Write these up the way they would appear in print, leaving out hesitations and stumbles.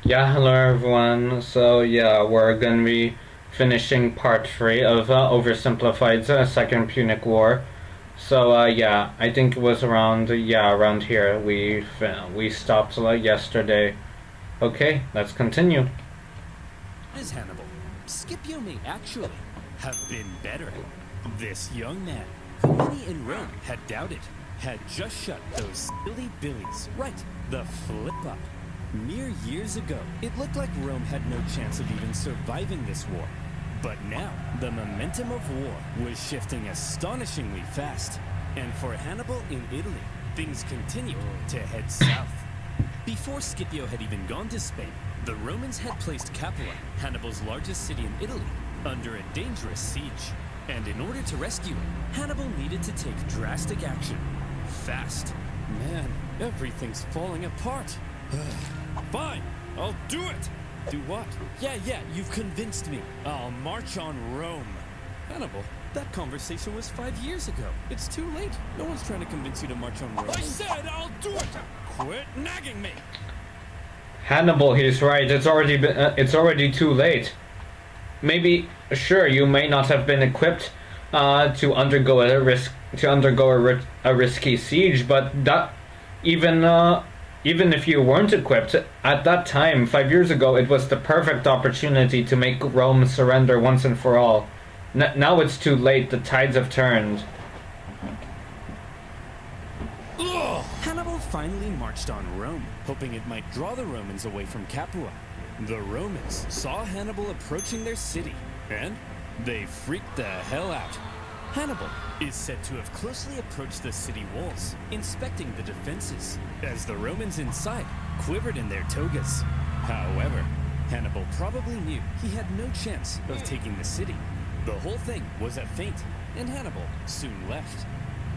Yeah, hello everyone. So yeah, we're gonna be finishing part 3 of Oversimplified's second Punic War. So yeah, I think it was around here we stopped yesterday. Okay, let's continue. Is Hannibal. Scipio may actually have been better. This young man, who many in Rome had doubted, had just shut those silly billies right the flip up. Mere years ago, it looked like Rome had no chance of even surviving this war. But now, the momentum of war was shifting astonishingly fast. And for Hannibal in Italy, things continued to head south. Before Scipio had even gone to Spain, the Romans had placed Capua, Hannibal's largest city in Italy, under a dangerous siege. And in order to rescue it, Hannibal needed to take drastic action. Fast. Man, everything's falling apart. Fine, I'll do it! Do what? Yeah, you've convinced me. I'll march on Rome. Hannibal, that conversation was 5 years ago. It's too late. No one's trying to convince you to march on Rome. I said I'll do it! Quit nagging me! Hannibal, he's right. It's already too late. Maybe, sure, you may not have been equipped to undergo a risky siege, but that even if you weren't equipped, at that time, 5 years ago, it was the perfect opportunity to make Rome surrender once and for all. Now it's too late, the tides have turned. Hannibal finally marched on Rome, hoping it might draw the Romans away from Capua. The Romans saw Hannibal approaching their city, and they freaked the hell out. Hannibal is said to have closely approached the city walls, inspecting the defenses, as the Romans inside quivered in their togas. However, Hannibal probably knew he had no chance of taking the city. The whole thing was a feint, and Hannibal soon left.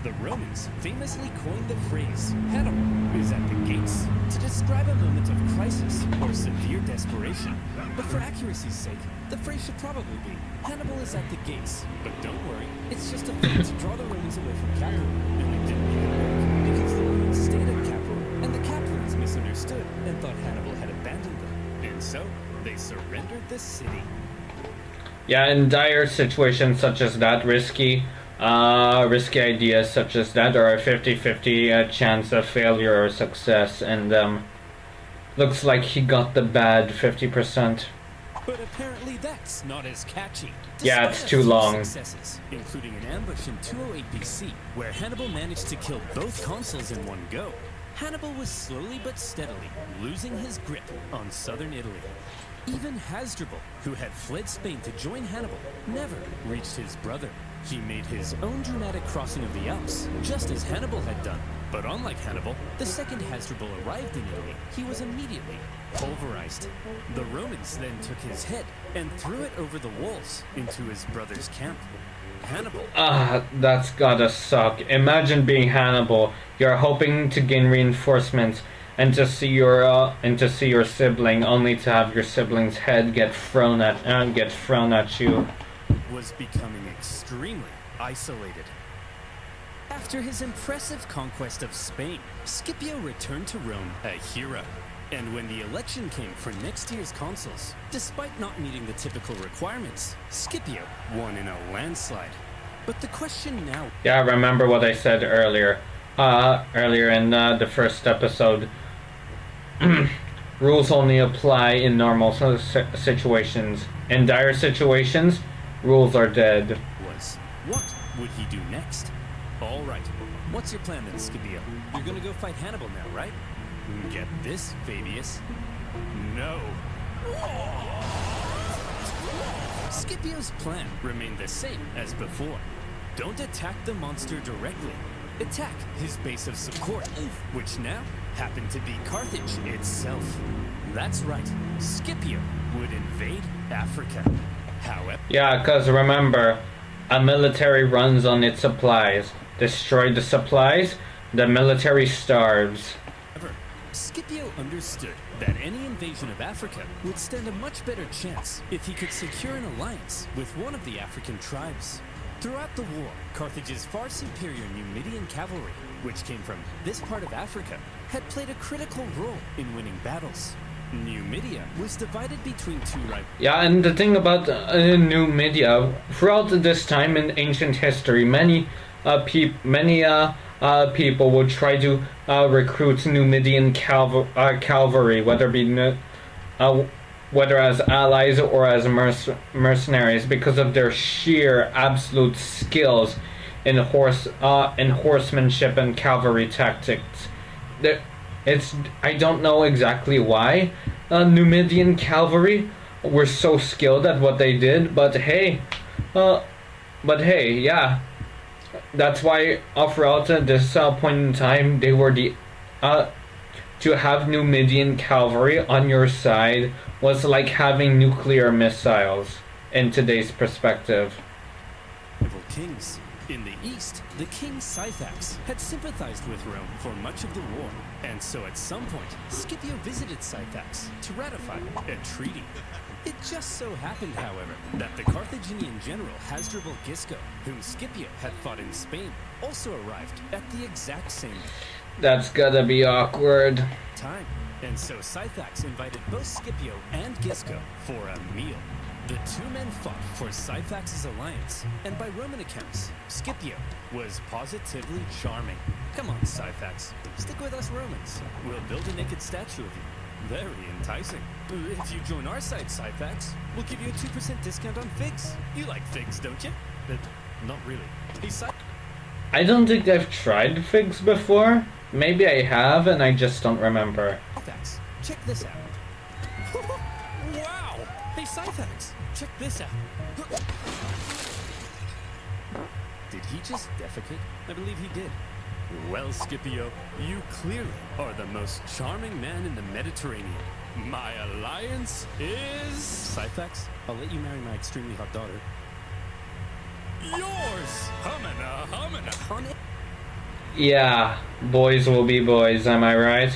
The Romans famously coined the phrase, Hannibal is at the gates, to describe a moment of crisis or severe desperation. But for accuracy's sake, the phrase should probably be, Hannibal is at the gates. But don't worry, it's just a feint to draw the Romans away from Capua. And it didn't even work, because the Romans stayed at Capua, and the Capuans misunderstood and thought Hannibal had abandoned them. And so, they surrendered the city. Yeah, in dire situations such as that, risky ideas such as that are a 50-50 chance of failure or success, and looks like he got the bad 50%. But apparently that's not as catchy. Yeah, it's too long. Successes, including an ambush in 208 BC, where Hannibal managed to kill both consuls in one go. Hannibal was slowly but steadily losing his grip on southern Italy. Even Hasdrubal, who had fled Spain to join Hannibal, never reached his brother. He made his own dramatic crossing of the Alps, just as Hannibal had done. But unlike Hannibal, the second Hasdrubal arrived in Italy, he was immediately pulverized. The Romans then took his head and threw it over the walls into his brother's camp. Hannibal. That's gotta suck. Imagine being Hannibal. You're hoping to gain reinforcements and to see your sibling, only to have your sibling's head get thrown at you. Was becoming extremely isolated. After his impressive conquest of Spain, Scipio returned to Rome a hero. And when the election came for next year's consuls, despite not meeting the typical requirements, Scipio won in a landslide. But the question now... Yeah, remember what I said earlier. Earlier in the first episode. Rules only apply in normal situations. In dire situations, rules are dead. What would he do next? All right. What's your plan then, Scipio? You're gonna go fight Hannibal now, right? Get this, Fabius. No. Scipio's plan remained the same as before. Don't attack the monster directly. Attack his base of support, which now happened to be Carthage itself. That's right. Scipio would invade Africa. However... Yeah, because remember, a military runs on its supplies. Destroy the supplies, the military starves. Scipio understood that any invasion of Africa would stand a much better chance if he could secure an alliance with one of the African tribes. Throughout the war, Carthage's far superior Numidian cavalry, which came from this part of Africa, had played a critical role in winning battles. Numidia was divided between two rivals. Yeah, and the thing about Numidia, throughout this time in ancient history, many people would try to recruit Numidian cavalry, whether as allies or as mercenaries, because of their sheer absolute skills in horsemanship and cavalry tactics. I don't know exactly why Numidian cavalry were so skilled at what they did, but hey, yeah, that's why throughout this point in time, they were to have Numidian cavalry on your side was like having nuclear missiles in today's perspective. Rival kings. In the east, the king Syphax had sympathized with Rome for much of the war, and so at some point, Scipio visited Syphax to ratify a treaty. It just so happened, however, that the Carthaginian general Hasdrubal Gisco, whom Scipio had fought in Spain, also arrived at the exact same That's gotta be awkward. time, and so Syphax invited both Scipio and Gisco for a meal. The two men fought for Syphax's alliance, and by Roman accounts, Scipio was positively charming. Come on, Syphax, stick with us Romans. We'll build a naked statue of you. Very enticing. If you join our side, Syphax, we'll give you a 2% discount on figs. You like figs, don't you? But not really. I don't think I've tried figs before. Maybe I have, and I just don't remember. Syphax, check this out. Wow! Hey, Syphax, check this out. Did he just defecate? I believe he did. Well, Scipio, you clearly are the most charming man in the Mediterranean. My alliance is... Syphax, I'll let you marry my extremely hot daughter. Yours! Humana, humana. Yeah, boys will be boys, am I right?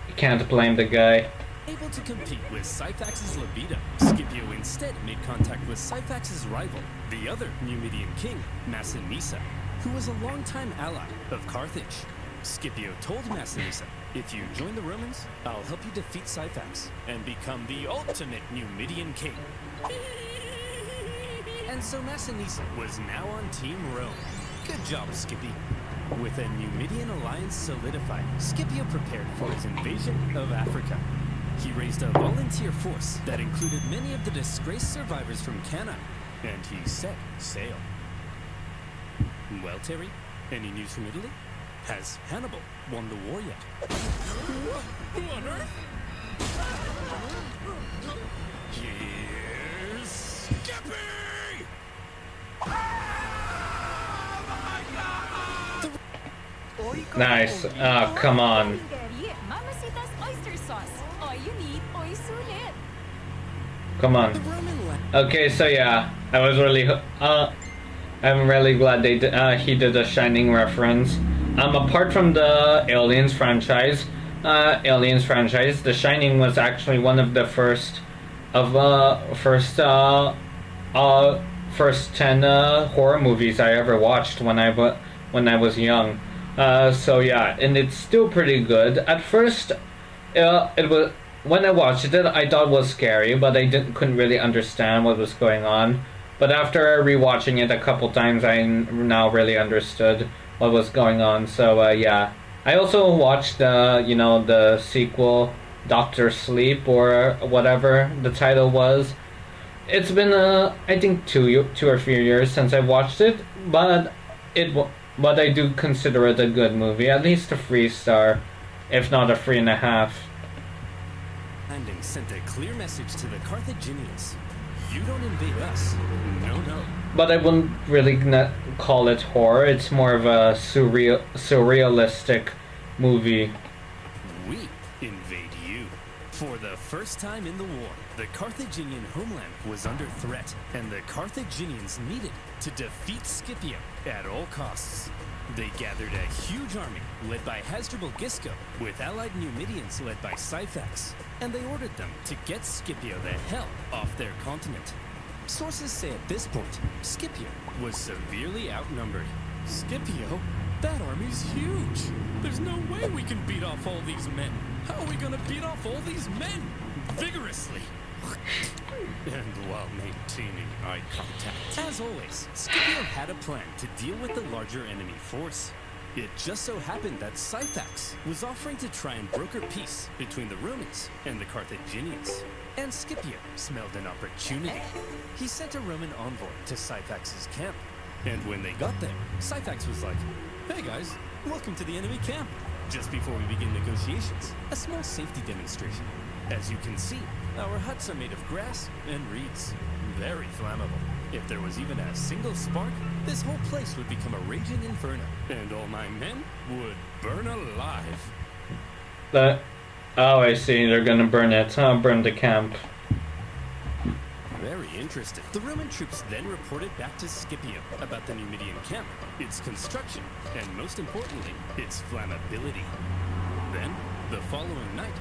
You can't blame the guy. Able to compete with Syphax's libido, Scipio instead made contact with Syphax's rival, the other Numidian king, Massinissa, who was a longtime ally of Carthage. Scipio told Massinissa, if you join the Romans, I'll help you defeat Syphax and become the ultimate Numidian king. And so Massinissa was now on Team Rome. Good job, Scipio. With a Numidian alliance solidified, Scipio prepared for his invasion of Africa. He raised a volunteer force that included many of the disgraced survivors from Cannae, and he set sail. Well, Terry, any news from Italy? Has Hannibal won the war yet? Who on earth? Here's Skippy! Nice. Oh, come on. Mamacita's oyster sauce. All you need, oy sulit. Come on. Okay, so yeah, I'm really glad he did a Shining reference. Apart from the Aliens franchise, The Shining was actually one of the first 10 horror movies I ever watched when I was young. So yeah, and it's still pretty good. At first, it was when I watched it, I thought it was scary, but I couldn't really understand what was going on. But after rewatching it a couple times, I now really understood what was going on. So yeah, I also watched the sequel, Doctor Sleep, or whatever the title was. It's been I think two or 3 years since I watched it, but I do consider it a good movie, at least a 3-star, if not a 3.5. Landing sent a clear message to the Carthaginians. You don't invade us. No. But I wouldn't really call it horror. It's more of a surrealistic movie. We invade you. For the first time in the war, the Carthaginian homeland was under threat, and the Carthaginians needed to defeat Scipio at all costs. They gathered a huge army led by Hasdrubal Gisco with allied Numidians led by Syphax, and they ordered them to get Scipio the hell off their continent. Sources say at this point, Scipio was severely outnumbered. Scipio? That army's huge! There's no way we can beat off all these men! How are we gonna beat off all these men? vigorously. And while maintaining eye contact. As always, Scipio had a plan to deal with the larger enemy force. It just so happened that Syphax was offering to try and broker peace between the Romans and the Carthaginians. And Scipio smelled an opportunity. He sent a Roman envoy to Syphax's camp. And when they got there, Syphax was like, "Hey guys, welcome to the enemy camp. Just before we begin negotiations, a small safety demonstration. As you can see, our huts are made of grass and reeds. Very flammable. If there was even a single spark, this whole place would become a raging inferno, and all my men would burn alive." Oh, I see. They're gonna burn it. Burn the camp. Very interesting. The Roman troops then reported back to Scipio about the Numidian camp, its construction, and most importantly, its flammability. Then, the following night,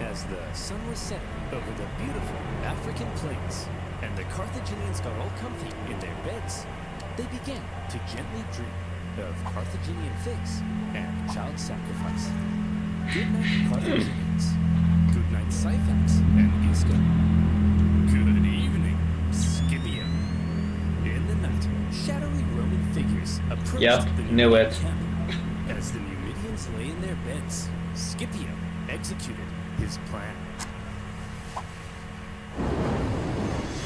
as the sun was setting over the beautiful African plains, and the Carthaginians got all comfy in their beds, they began to gently dream of Carthaginian figs and child sacrifice. Good night, Carthaginians. Good night, Syphax and Isco. Good evening, Scipio. In the night, shadowy Roman figures approached the knew Numidian it. camp. As the Numidians lay in their beds, Scipio executed his plan.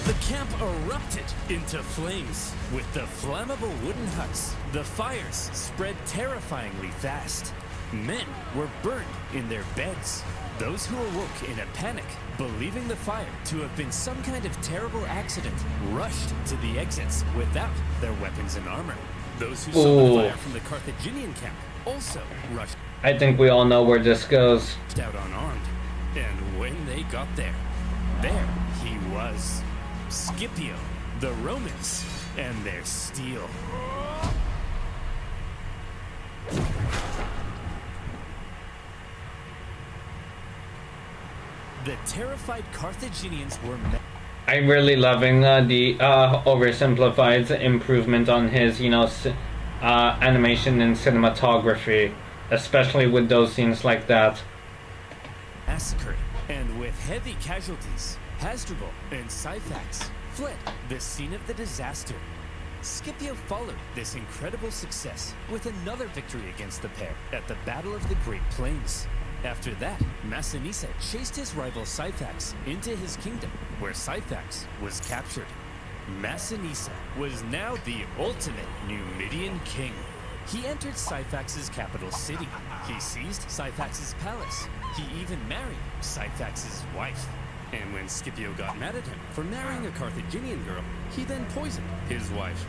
The camp erupted into flames. With the flammable wooden huts, the fires spread terrifyingly fast. Men were burned in their beds. Those who awoke in a panic, believing the fire to have been some kind of terrible accident, rushed to the exits without their weapons and armor. Those who saw the fire from the Carthaginian camp also rushed I think we all know where this goes. out unarmed. And when they got there he was. Scipio, the Romans, and their steel. The terrified Carthaginians were met. I'm really loving the Oversimplified's improvement on his, animation and cinematography, especially with those scenes like that. Massacred, and with heavy casualties, Hasdrubal and Syphax fled the scene of the disaster. Scipio followed this incredible success with another victory against the pair at the Battle of the Great Plains. After that, Massinissa chased his rival Syphax into his kingdom, where Syphax was captured. Massinissa was now the ultimate Numidian king. He entered Syphax's capital city. He seized Syphax's palace. He even married Syphax's wife. And when Scipio got mad at him for marrying a Carthaginian girl, he then poisoned his wife.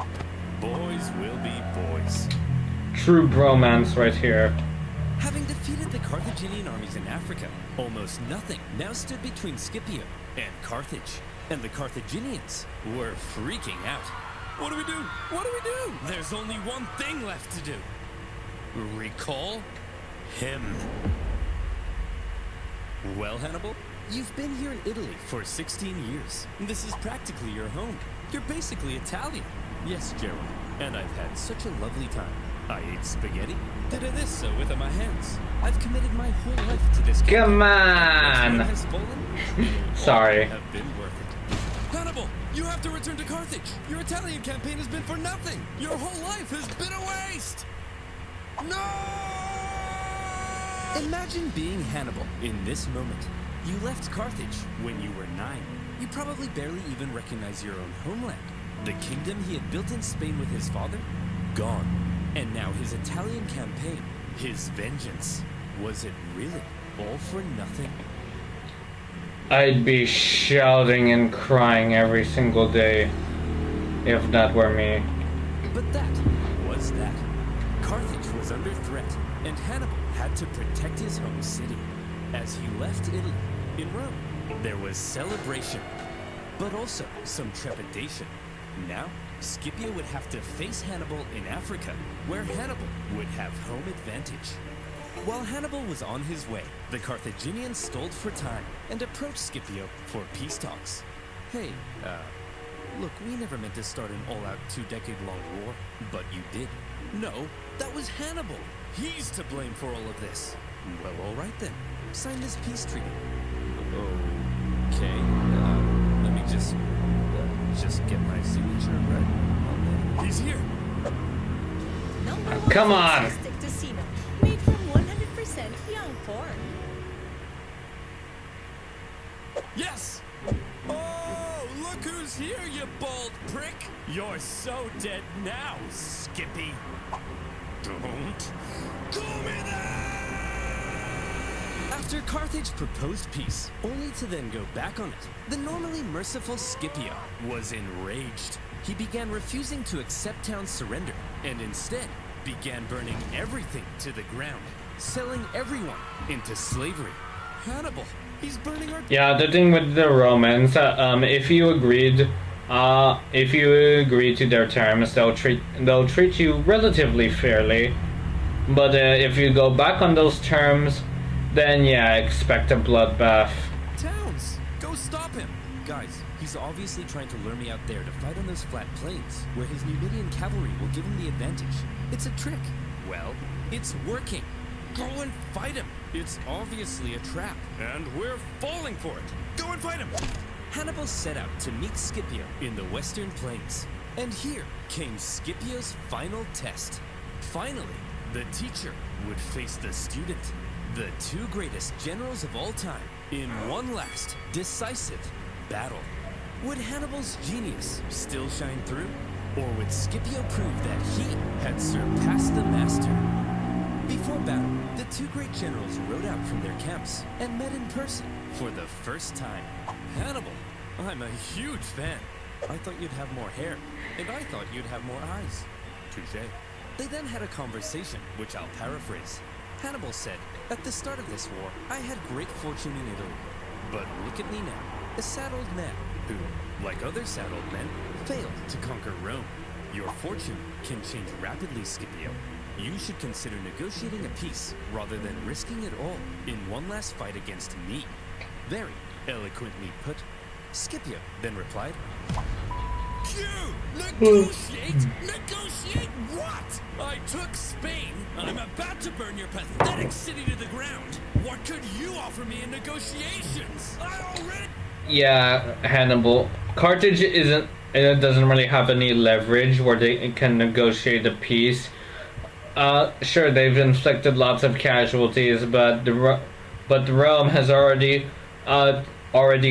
Boys will be boys. True bromance right here. Having defeated the Carthaginian armies in Africa, almost nothing now stood between Scipio and Carthage. And the Carthaginians were freaking out. What do we do? What do we do? There's only one thing left to do. Recall him. Well, Hannibal, you've been here in Italy for 16 years. This is practically your home. You're basically Italian. Yes, Gerald. And I've had such a lovely time. I ate spaghetti, did this with my hands. I've committed my whole life to this campaign. Come on! Has fallen, Sorry. all have been worth it. Hannibal, you have to return to Carthage. Your Italian campaign has been for nothing. Your whole life has been a waste. No! Imagine being Hannibal in this moment. You left Carthage when you were 9. You probably barely even recognize your own homeland. The kingdom he had built in Spain with his father? Gone. And now his Italian campaign, his vengeance. Was it really all for nothing? I'd be shouting and crying every single day if that were me. But that was that. Carthage was under threat, and Hannibal had to protect his home city. As he left Italy, in Rome, there was celebration, but also some trepidation. Now, Scipio would have to face Hannibal in Africa, where Hannibal would have home advantage. While Hannibal was on his way, the Carthaginians stalled for time and approached Scipio for peace talks. Hey, look, we never meant to start an all-out 2-decade-long war, but you did. No, that was Hannibal. He's to blame for all of this. Well, all right then. Sign this peace treaty. Oh, Okay, let me just get my signature right. He's here. Number one Come on. Stick Tocino, made from 100% young pork. Yes! Oh, look who's here, you bald prick! You're so dead now, Skippy. Don't call me that! After Carthage proposed peace, only to then go back on it, the normally merciful Scipio was enraged. He began refusing to accept town's surrender, and instead began burning everything to the ground, selling everyone into slavery. Hannibal, he's burning our... Yeah, the thing with the Romans, if you agreed to their terms, they'll treat you relatively fairly. But if you go back on those terms, then yeah, expect a bloodbath. Towns, go stop him! Guys, he's obviously trying to lure me out there to fight on those flat plains, where his Numidian cavalry will give him the advantage. It's a trick. Well, it's working. Go and fight him. It's obviously a trap, and we're falling for it. Go and fight him. Hannibal set out to meet Scipio in the western plains. And here came Scipio's final test. Finally, the teacher would face the student, the two greatest generals of all time, in one last, decisive battle. Would Hannibal's genius still shine through? Or would Scipio prove that he had surpassed the master? Before battle, the two great generals rode out from their camps and met in person for the first time. Hannibal, I'm a huge fan. I thought you'd have more hair, and I thought you'd have more eyes. Touché. They then had a conversation, which I'll paraphrase. Hannibal said, at the start of this war, I had great fortune in Italy. But look at me now, a sad old man who, like other sad old men, failed to conquer Rome. Your fortune can change rapidly, Scipio. You should consider negotiating a peace rather than risking it all in one last fight against me. Very eloquently put. Scipio then replied, Q! Negotiate? Negotiate what? I took Spain. I'm about to burn your pathetic city to the ground. What could you offer me in negotiations? I already... Yeah, Hannibal. Carthage doesn't really have any leverage where they can negotiate a peace. Sure, they've inflicted lots of casualties, but Rome has already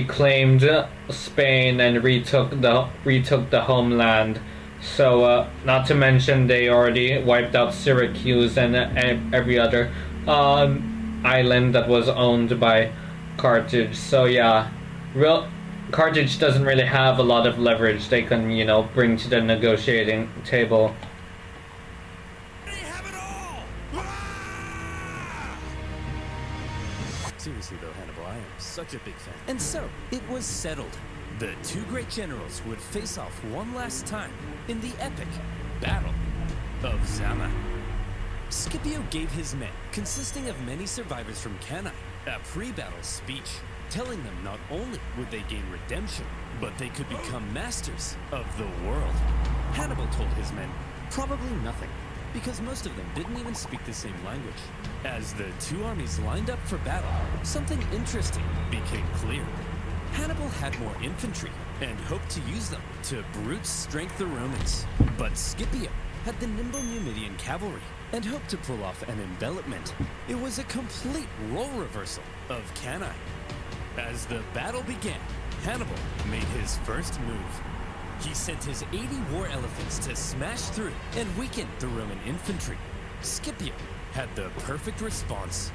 claimed Spain and retook the homeland. So, not to mention they already wiped out Syracuse and every other island that was owned by Carthage. So yeah, Carthage doesn't really have a lot of leverage they can, bring to the negotiating table. Seriously though, Hannibal, I am such a big fan. And so, it was settled. The two great generals would face off one last time in the epic Battle of Zama. Scipio gave his men, consisting of many survivors from Cannae, a pre-battle speech, telling them not only would they gain redemption, but they could become masters of the world. Hannibal told his men probably nothing, because most of them didn't even speak the same language. As the two armies lined up for battle, something interesting became clear. Hannibal had more infantry and hoped to use them to brute strength the Romans. But Scipio had the nimble Numidian cavalry and hoped to pull off an envelopment. It was a complete role reversal of Cannae. As the battle began, Hannibal made his first move. He sent his 80 war elephants to smash through and weaken the Roman infantry. Scipio had the perfect response.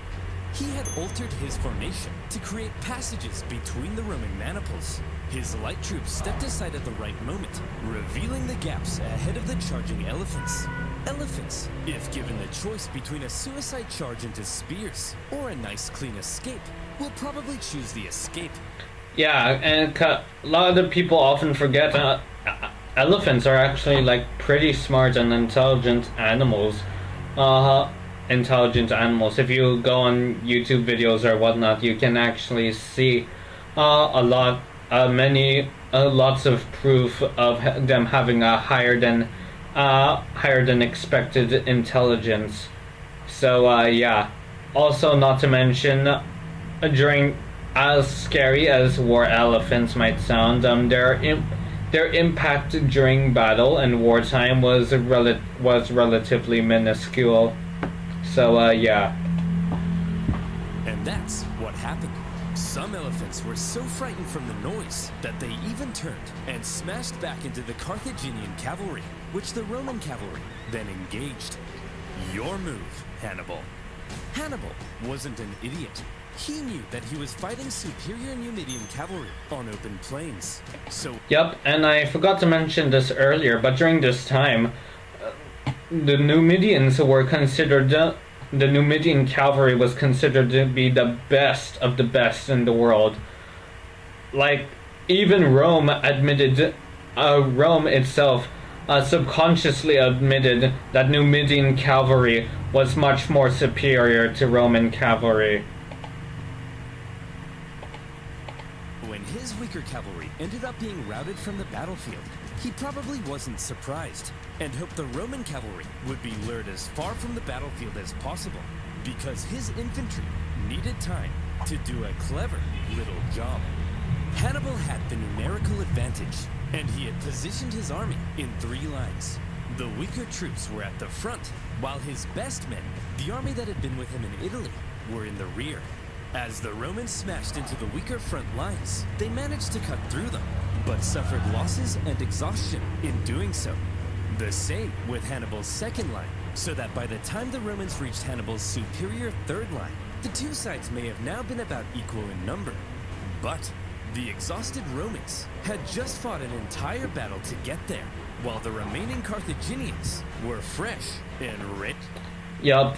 He had altered his formation to create passages between the Roman maniples. His light troops stepped aside at the right moment, revealing the gaps ahead of the charging elephants. Elephants, if given the choice between a suicide charge into spears or a nice clean escape, will probably choose the escape. Yeah, and a lot of the people often forget elephants are actually like pretty smart and intelligent animals. If you go on YouTube videos or whatnot, you can actually see lots of proof of them having a higher than expected intelligence. So yeah. Also, not to mention, during as scary as war elephants might sound, their impact during battle and wartime was relatively minuscule. So yeah. And that's what happened. Some elephants were so frightened from the noise that they even turned and smashed back into the Carthaginian cavalry, which the Roman cavalry then engaged. Your move, Hannibal. Hannibal wasn't an idiot. He knew that he was fighting superior Numidian cavalry on open plains. So Yep, and I forgot to mention this earlier, but during this time, the Numidians were considered the Numidian cavalry was considered to be the best of the best in the world. Like, even Rome admitted, Rome itself subconsciously admitted that Numidian cavalry was much more superior to Roman cavalry. when his weaker cavalry ended up being routed from the battlefield, he probably wasn't surprised and hoped the Roman cavalry would be lured as far from the battlefield as possible, because his infantry needed time to do a clever little job. Hannibal had the numerical advantage, and he had positioned his army in 3 lines. The weaker troops were at the front, while his best men, the army that had been with him in Italy, were in the rear. As the Romans smashed into the weaker front lines, they managed to cut through them, but suffered losses and exhaustion in doing so. The same with Hannibal's second line, so that by the time the Romans reached Hannibal's superior third line, the 2 sides may have now been about equal in number. But the exhausted Romans had just fought an entire battle to get there, while the remaining Carthaginians were fresh and rich. Yup,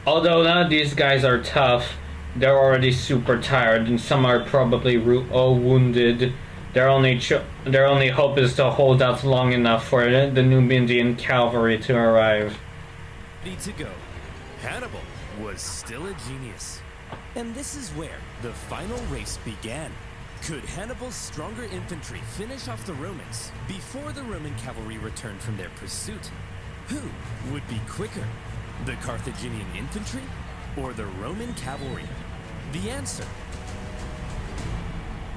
although none of these guys are tough, they're already super tired, and some are probably wounded. Their only hope is to hold out long enough for the Numidian cavalry to arrive. Ready to go. Hannibal was still a genius. And this is where the final race began. Could Hannibal's stronger infantry finish off the Romans before the Roman cavalry returned from their pursuit? Who would be quicker, the Carthaginian infantry or the Roman cavalry? The answer: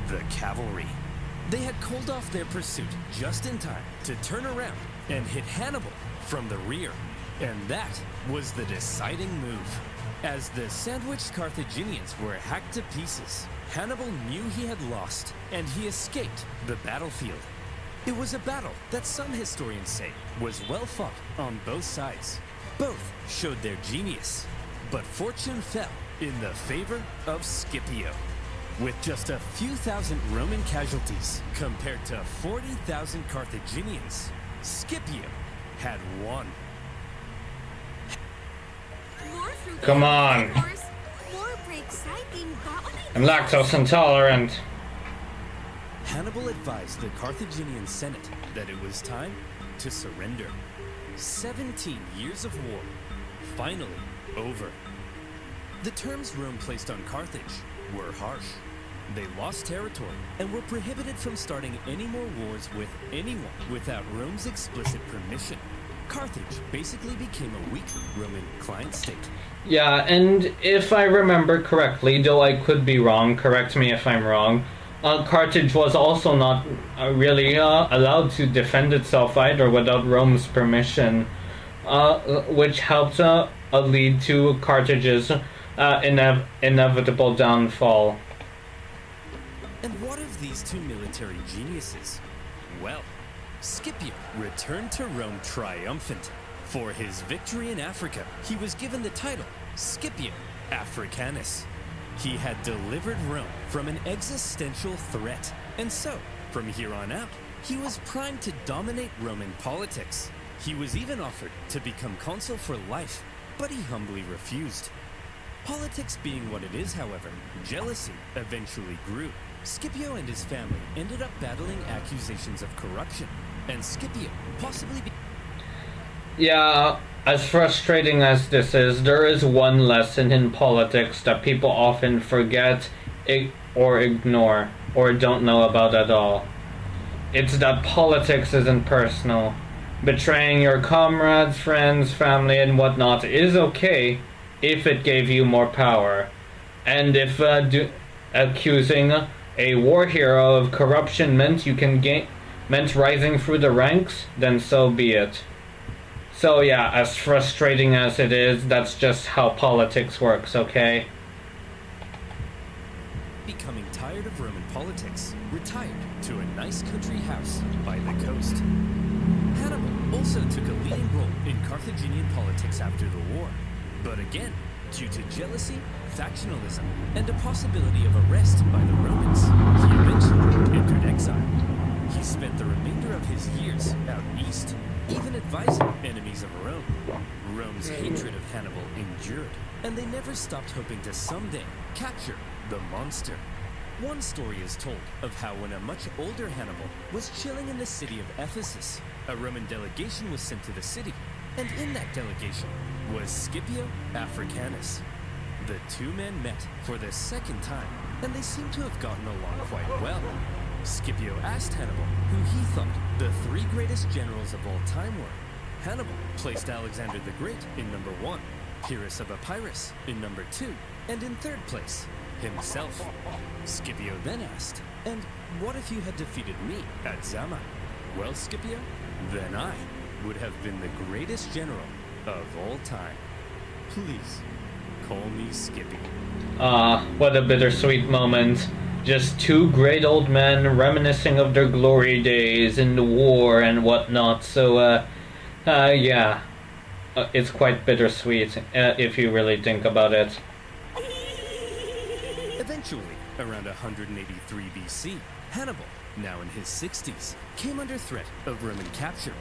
the cavalry. They had called off their pursuit just in time to turn around and hit Hannibal from the rear. And that was the deciding move. As the sandwiched Carthaginians were hacked to pieces, Hannibal knew he had lost, and he escaped the battlefield. It was a battle that some historians say was well fought on both sides. Both showed their genius, but fortune fell in the favor of Scipio. With just a few thousand Roman casualties compared to 40,000 Carthaginians, Scipio had won. Come on. I'm lactose intolerant. Hannibal advised the Carthaginian Senate that it was time to surrender. 17 years of war, finally over. The terms Rome placed on Carthage were harsh. They lost territory and were prohibited from starting any more wars with anyone without Rome's explicit permission. Carthage basically became a weak Roman client state. Yeah, and if I remember correctly, though I could be wrong, correct me if I'm wrong, Carthage was also not really allowed to defend itself either without Rome's permission, which helped lead to Carthage's inevitable downfall. And what of these 2 military geniuses? Well, Scipio returned to Rome triumphant. For his victory in Africa, he was given the title Scipio Africanus. He had delivered Rome from an existential threat, and so, from here on out, he was primed to dominate Roman politics. He was even offered to become consul for life, but he humbly refused. Politics being what it is, however, jealousy eventually grew. Scipio and his family ended up battling accusations of corruption, and Scipio possibly Yeah, as frustrating as this is, there is one lesson in politics that people often forget or ignore or don't know about at all. It's that politics isn't personal. Betraying your comrades, friends, family, and whatnot is okay if it gave you more power. And accusing a war hero of corruption meant rising through the ranks, then so be it. So yeah, as frustrating as it is, that's just how politics works, okay? Becoming tired of Roman politics, retired to a nice country house by the coast. Hannibal also took a leading role in Carthaginian politics after the war, but again, due to jealousy, factionalism, and a possibility of arrest by the Romans, he eventually entered exile. He spent the remainder of his years out east, even advising enemies of Rome. Rome's hatred of Hannibal endured, and they never stopped hoping to someday capture the monster. One story is told of how when a much older Hannibal was chilling in the city of Ephesus, a Roman delegation was sent to the city, and in that delegation was Scipio Africanus. The two men met for the second time, and they seem to have gotten along quite well. Scipio asked Hannibal who he thought the three greatest generals of all time were. Hannibal placed Alexander the Great in number 1, Pyrrhus of Epirus in number 2, and in third place, himself. Scipio then asked, "And what if you had defeated me at Zama?" "Well, Scipio, then I would have been the greatest general of all time. Please, call me Skippy." What a bittersweet moment. Just two great old men reminiscing of their glory days in the war and whatnot. So, yeah. It's quite bittersweet, if you really think about it. Eventually, around 183 BC, Hannibal, now in his 60s, came under threat of Roman capture.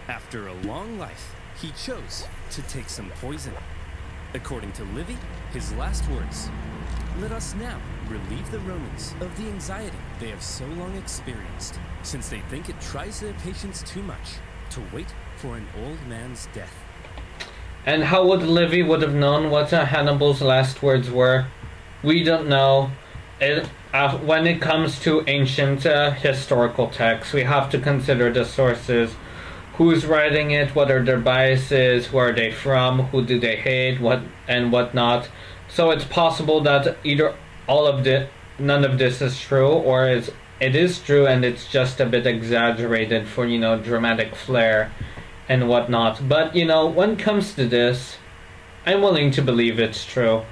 After a long life, he chose to take some poison. According to Livy, his last words: "Let us now relieve the Romans of the anxiety they have so long experienced, since they think it tries their patience too much to wait for an old man's death." And how would Livy would have known what Hannibal's last words were? We don't know. When it comes to ancient historical texts, we have to consider the sources. Who's writing it? What are their biases? Where are they from? Who do they hate? What and whatnot? So it's possible that either none of this is true, or it is true and it's just a bit exaggerated for, dramatic flair and whatnot. But, when it comes to this, I'm willing to believe it's true.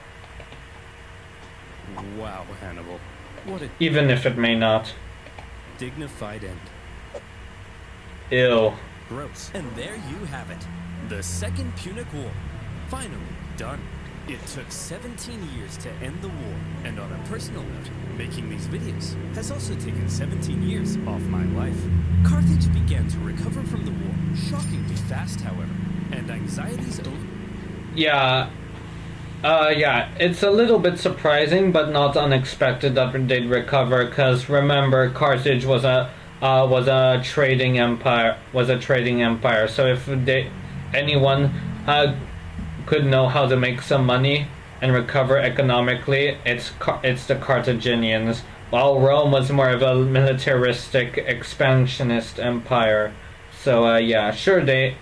Wow, Hannibal. What a Even if it may not. dignified end. Ew. Gross. And there you have it. The Second Punic War. Finally done. It took 17 years to end the war, and on a personal note, making these videos has also taken 17 years off my life. Carthage began to recover from the war shockingly fast, however, and anxiety's over. Yeah, it's a little bit surprising, but not unexpected that they'd recover. Because remember, Carthage was a trading empire. So if anyone could know how to make some money and recover economically, it's the Carthaginians. While Rome was more of a militaristic, expansionist empire. So sure they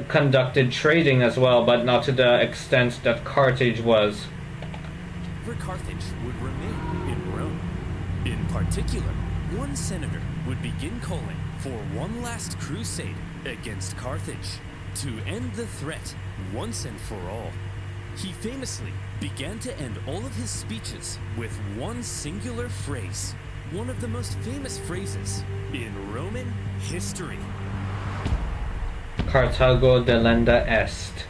conducted trading as well, but not to the extent that Carthage was. For Carthage would remain in Rome. In particular, one senator would begin calling for one last crusade against Carthage to end the threat once and for all. He famously began to end all of his speeches with one singular phrase, one of the most famous phrases in Roman history. Carthago delenda est.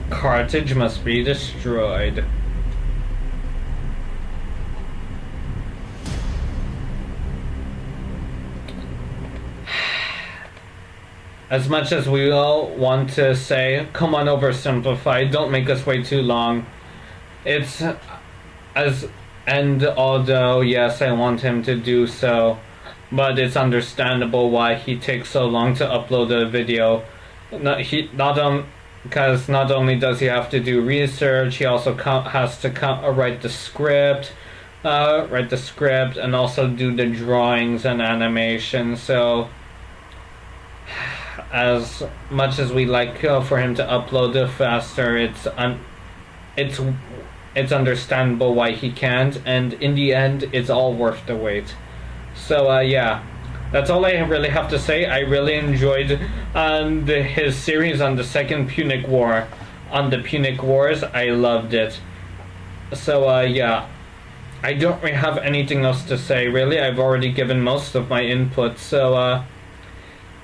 Carthage must be destroyed. As much as we all want to say, come on, oversimplify, don't make us wait too long. Although, yes, I want him to do so, but it's understandable why he takes so long to upload a video. Because not only does he have to do research, he also has to write the script, and also do the drawings and animation. So, as much as we like for him to upload it faster, it's understandable why he can't, and in the end, it's all worth the wait. So, yeah. That's all I really have to say. I really enjoyed his series on the second Punic War. On the Punic Wars, I loved it. So, yeah. I don't really have anything else to say, really. I've already given most of my input. So,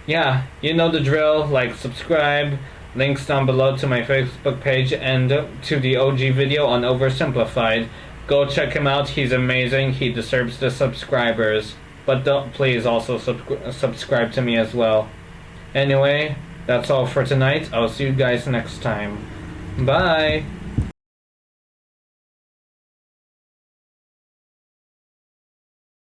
yeah. You know the drill. Like, subscribe. Links down below to my Facebook page and to the OG video on Oversimplified. Go check him out. He's amazing. He deserves the subscribers. But don't please also subscribe to me as well. Anyway, that's all for tonight. I'll see you guys next time. Bye!